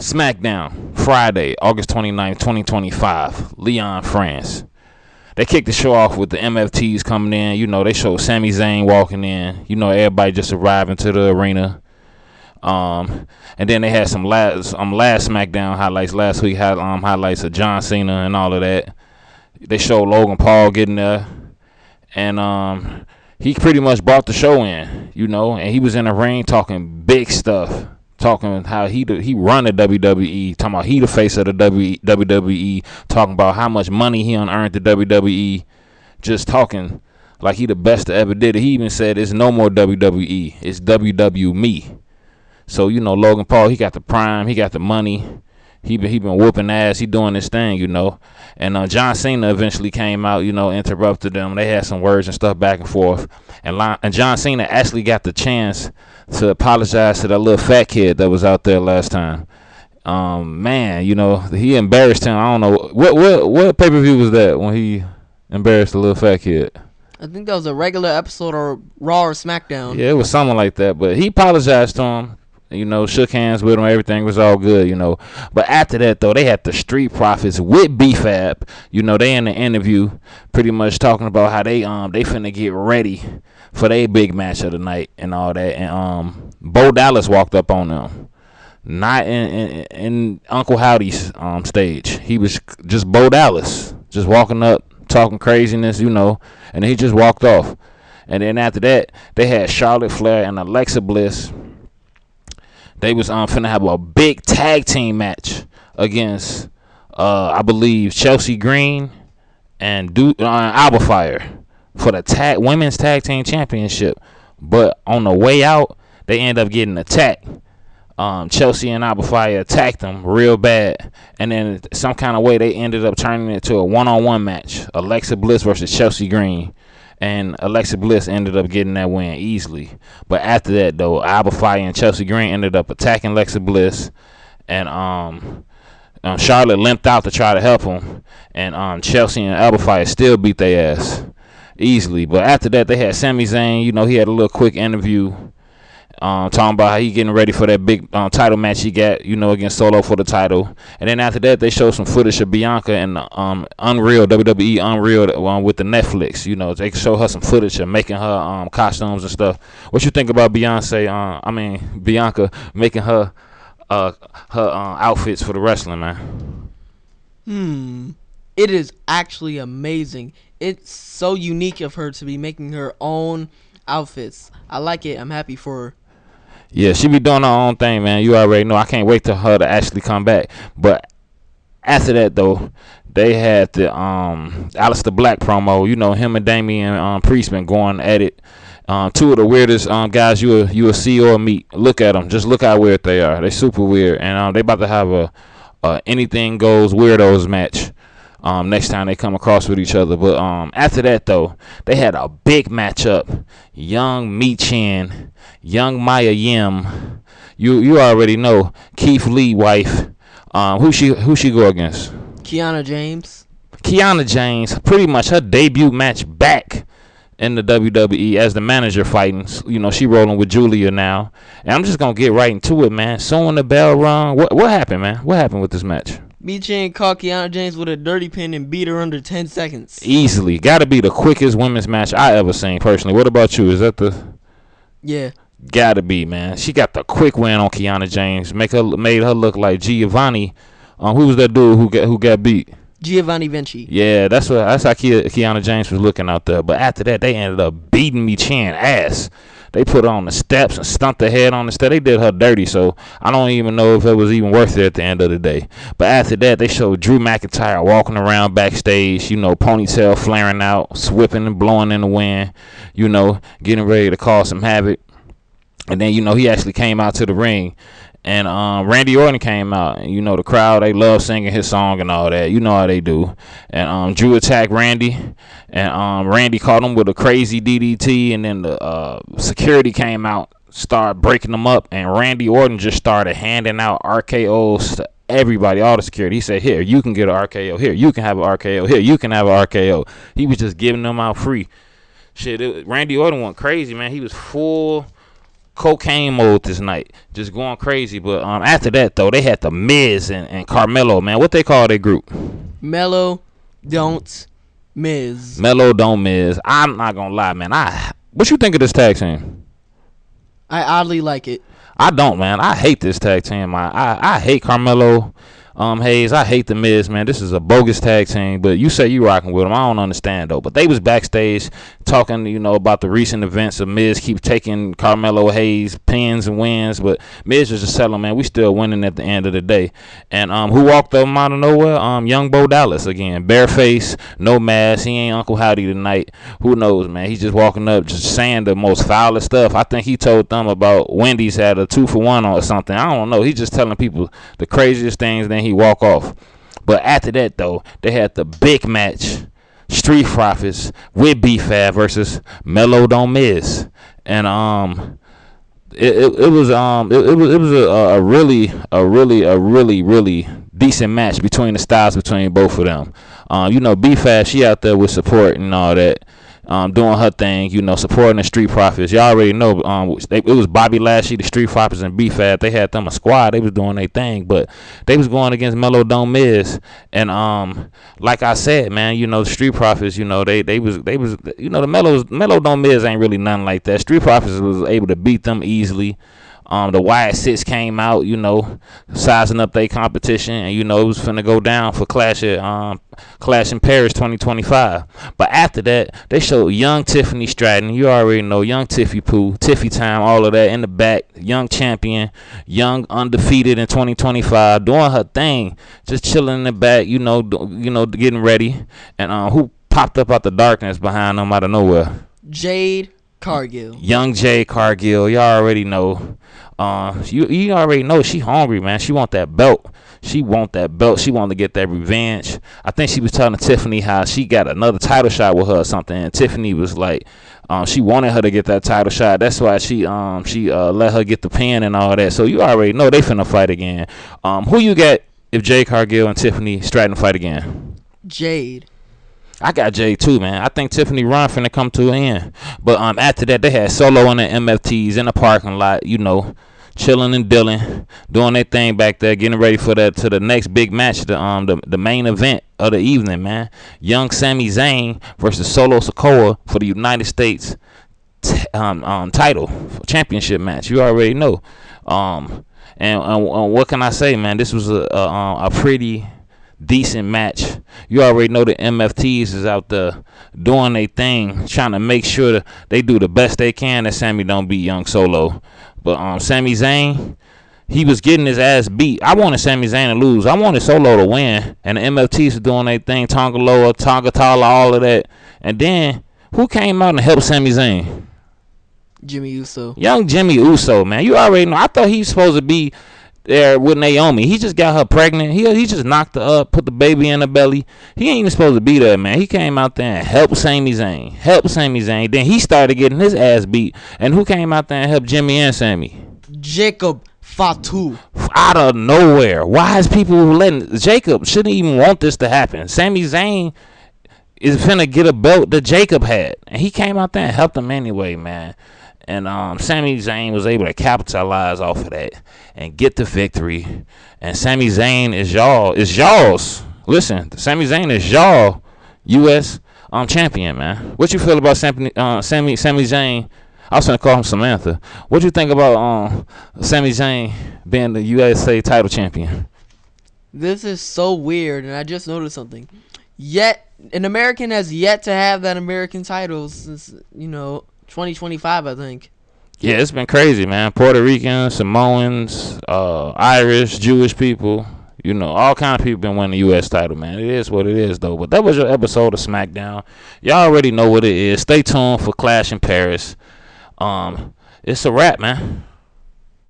Smackdown, Friday, August 29th, 2025, Lyon, France. They kicked the show off with the MFTs coming in. You know, they showed Sami Zayn walking in. You know, everybody just arriving to the arena. And then they had some last Smackdown highlights. Last week had highlights of John Cena and all of that. They showed Logan Paul getting there. And he pretty much brought the show in, you know, and he was in the ring talking big stuff. Talking how he run the WWE, talking about he the face of the WWE, talking about how much money he unearned the WWE, just talking like he the best that ever did it. He even said it's no more WWE, it's WW me. So, you know, Logan Paul, he got the prime, he got the money, he been whooping ass, he doing this thing, you know. And John Cena eventually came out, you know, interrupted them. They had some words and stuff back and forth. And John Cena actually got the chance to apologize to that little fat kid that was out there last time. Man, you know, he embarrassed him. I don't know. What pay-per-view was that when he embarrassed the little fat kid? I think that was a regular episode of Raw or SmackDown. Yeah, it was something like that. But he apologized to him. You know, shook hands with him. Everything was all good, you know. But after that, though, they had the Street Profits with B-Fab. You know, they in the interview pretty much talking about how they finna get ready for their big match of the night and all that. And Bo Dallas walked up on them. Not in Uncle Howdy's stage. He was just Bo Dallas. Just walking up, talking craziness, you know. And he just walked off. And then after that, they had Charlotte Flair and Alexa Bliss. They was finna have a big tag team match against, I believe, Chelsea Green and Alba Fire for the women's tag team championship. But on the way out, they end up getting attacked. Chelsea and Alba Fire attacked them real bad, and then some kind of way they ended up turning it to a one-on-one match. Alexa Bliss versus Chelsea Green. And Alexa Bliss ended up getting that win easily. But after that, though, Alba Fire and Chelsea Green ended up attacking Alexa Bliss. And Charlotte limped out to try to help them. And Chelsea and Alba Fire still beat their ass easily. But after that, they had Sami Zayn. You know, he had a little quick interview talking about how he getting ready for that big title match he got, you know, against Solo for the title. And then after that, they showed some footage of Bianca and Unreal, WWE Unreal with the Netflix. You know, they show her some footage of making her costumes and stuff. What you think about Bianca making her outfits for the wrestling, man? It is actually amazing. It's so unique of her to be making her own outfits. I like it. I'm happy for her. Yeah, she be doing her own thing, man. You already know. I can't wait till her to actually come back. But after that, though, they had the Aleister Black promo. You know, him and Damian Priest been going at it. Two of the weirdest guys you'll see or meet. Look at them. Just look how weird they are. They super weird. And they about to have a anything goes weirdos match next time they come across with each other. But after that, though, they had a big matchup. Young Michin, Young Maya Yim. You already know Keith Lee wife. Who she go against? Kiana James. Kiana James, pretty much her debut match back in the WWE as the manager fighting. You know, she rolling with Julia now. And I'm just gonna get right into it, man. Soon the bell rung. What happened, man? What happened with this match? Michin caught Kiana James with a dirty pin and beat her under 10 seconds. Easily. Gotta be the quickest women's match I ever seen, personally. What about you? Is that the... Yeah. Gotta be, man. She got the quick win on Kiana James. Made her look like Giovanni. Who was that dude who got beat? Giovanni Vinci. Yeah, that's how Kiana James was looking out there. But after that, they ended up beating Michin ass. They put her on the steps and stumped her head on the steps. They did her dirty, so I don't even know if it was even worth it at the end of the day. But after that, they showed Drew McIntyre walking around backstage, you know, ponytail flaring out, whipping and blowing in the wind, you know, getting ready to cause some havoc. And then, you know, he actually came out to the ring. And Randy Orton came out. And, you know, the crowd, they love singing his song and all that. You know how they do. And Drew attacked Randy. And Randy caught him with a crazy DDT. And then the security came out, started breaking them up. And Randy Orton just started handing out RKOs to everybody, all the security. He said, here, you can get an RKO. Here, you can have an RKO. Here, you can have an RKO. He was just giving them out free. Shit, Randy Orton went crazy, man. He was full cocaine mode this night, just going crazy. But after that though, they had the Miz and Carmelo, man. What they call their group? Mellow, don't Miz. Mellow don't Miz. I'm not gonna lie, man. What you think of this tag team? I oddly like it. I don't, man. I hate this tag team. I hate Carmelo Hayes. I hate the Miz, man. This is a bogus tag team. But you say you rocking with them. I don't understand though. But they was backstage talking, about the recent events of Miz keep taking Carmelo Hayes pins and wins. But Miz was just telling, man, we still winning at the end of the day. And who walked up out of nowhere? Young Bo Dallas again, bareface, no mask. He ain't Uncle Howdy tonight. Who knows, man? He's just walking up, just saying the most foulest stuff. I think he told them about Wendy's had a 2-for-1 or something. I don't know. He's just telling people the craziest things. Then he walk off. But after that though, they had the big match, Street Profits with B-Fab versus Mellow Don't Miz. And it was a really decent match between the styles between both of them. B-Fab, she out there with support and all that, doing her thing, supporting the Street Profits. Y'all already know, it was Bobby Lashley, the Street Profits, and B-Fab. They had them a squad. They was doing their thing, but they was going against Mellow Don't Miz. And like I said, man, the Street Profits, they was the Mellow Don't Miz ain't really nothing like that. Street Profits was able to beat them easily. The Wyatt Six came out, sizing up their competition, and it was finna go down for Clash in Paris 2025. But after that, they showed young Tiffany Stratton. You already know, young Tiffy Pooh, Tiffy Time, all of that in the back. Young champion, young undefeated in 2025, doing her thing, just chilling in the back, getting ready. And who popped up out the darkness behind them out of nowhere? Jade Cargill. Young Jade Cargill. Y'all already know. You already know she hungry, man. She want that belt. She want to get that revenge. I think she was telling Tiffany how she got another title shot with her or something, and Tiffany was like, she wanted her to get that title shot. That's why she let her get the pin and all that. So you already know they finna fight again. Who you got if Jade Cargill and Tiffany Stratton fight again? Jade. I got Jade too, man. I think Tiffany run finna come to an end. But after that, they had Solo and the MFTs in the parking lot, chilling and dealing, doing their thing back there, getting ready for the next big match, the main event of the evening, man. Young Sami Zayn versus Solo Sikoa for the United States title championship match. You already know. And what can I say, man? This was a pretty decent match. You already know the MFTs is out there doing their thing, trying to make sure that they do the best they can that Sami don't beat Young Solo. But Sami Zayn, he was getting his ass beat. I wanted Sami Zayn to lose. I wanted Solo to win. And the MFTs are doing their thing, Tonga Loa, Tonga Tala, all of that. And then who came out and helped Sami Zayn? Jimmy Uso. Young Jimmy Uso, man. You already know. I thought he was supposed to be there with Naomi. He just got her pregnant. He just knocked her up, put the baby in her belly. He ain't even supposed to be there, man. He came out there and helped Sami Zayn. Then he started getting his ass beat. And who came out there and helped Jimmy and Sami? Jacob Fatu. Out of nowhere. Why is people letting Jacob shouldn't even want this to happen? Sami Zayn is finna get a belt that Jacob had, and he came out there and helped him anyway, man. And Sami Zayn was able to capitalize off of that and get the victory. And Sami Zayn is y'all's. Listen, Sami Zayn is y'all U.S. champion, man. What you feel about Sami Zayn? I was gonna call him Samantha. What you think about Sami Zayn being the USA title champion? This is so weird, and I just noticed something. Yet an American has yet to have that American title since 2025, I think. Yeah, it's been crazy, man. Puerto Ricans, Samoans, Irish, Jewish people, all kind of people been winning the U.S. title, man. It is what it is, though. But that was your episode of SmackDown. Y'all already know what it is. Stay tuned for Clash in Paris. It's a wrap, man.